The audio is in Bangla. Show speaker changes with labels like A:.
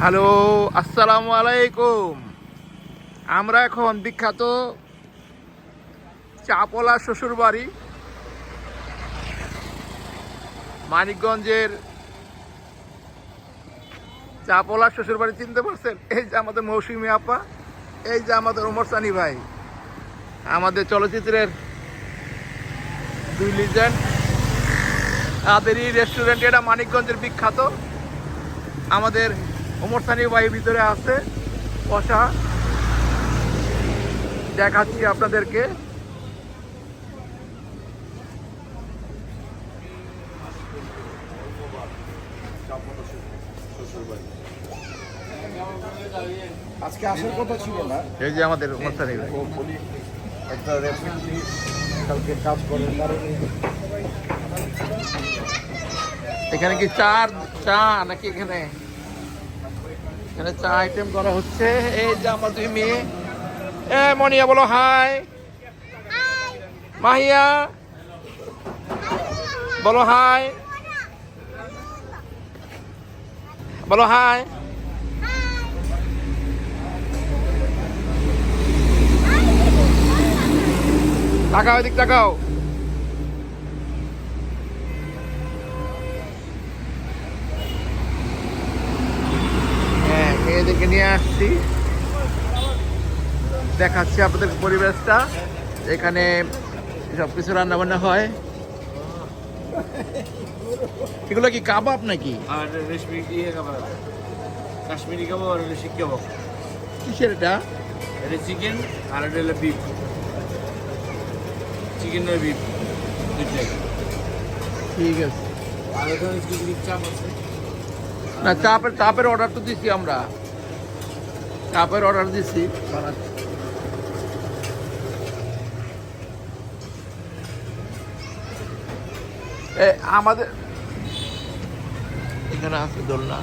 A: হ্যালো, আসসালামু আলাইকুম। আমরা এখন বিখ্যাত চাপলা শ্বশুরবাড়ি মানিকগঞ্জের চাপলা শ্বশুরবাড়ি চিনতে পারছেন? এই যে আমাদের মৌসুমী আপা, এই যে আমাদের ওমর সানি ভাই, আমাদের চলচ্চিত্রের দুই লিজেন্ড। তাদেরই রেস্টুরেন্ট, এটা মানিকগঞ্জের বিখ্যাত। আমাদের ওমর সানি ভাই ভিতরে আছে বসা, দেখাচ্ছি আপনাদেরকে।
B: আজকে আসার কথা ছিল না।
A: এই যে আমাদের ওমর সানি ভাই।
B: একটা রেফারেন্সি কালকে কাজ করার কারণে
A: এখানে কি চা নাকি এখানে এখানে চা আইটেম করা হচ্ছে। এই যে আমার দুই মেয়ে, এ মনিয়া বলো হাই, মাহিয়া বলো হাই, বলো হাই। তাকাও, এদিক তাকাও। হ্যাঁ, মেয়েদেরকে নিয়ে আসছি, দেখাচ্ছি আপনাদের পরিবেশটা। এখানে সব কিছু রান্না বান্না হয়। এগুলো কি কাবাব নাকি?
C: আর রেশমি ইয়ে কাবাব, কাশ্মীরি কাবাব আর হলো শিক কাবাব।
A: কিসের এটা?
C: এটা চিকেন আর এটা হলো বিফ। চিকেন আর বিফ দুইটাই।
A: ঠিক আছে।
C: আর ওখানে স্পেসিফিক চাপ আছে।
A: না, চাপের অর্ডার তো দিছি আমরা, চাপের অর্ডার দিছি। আমাদের এখানে আছে দোলনা।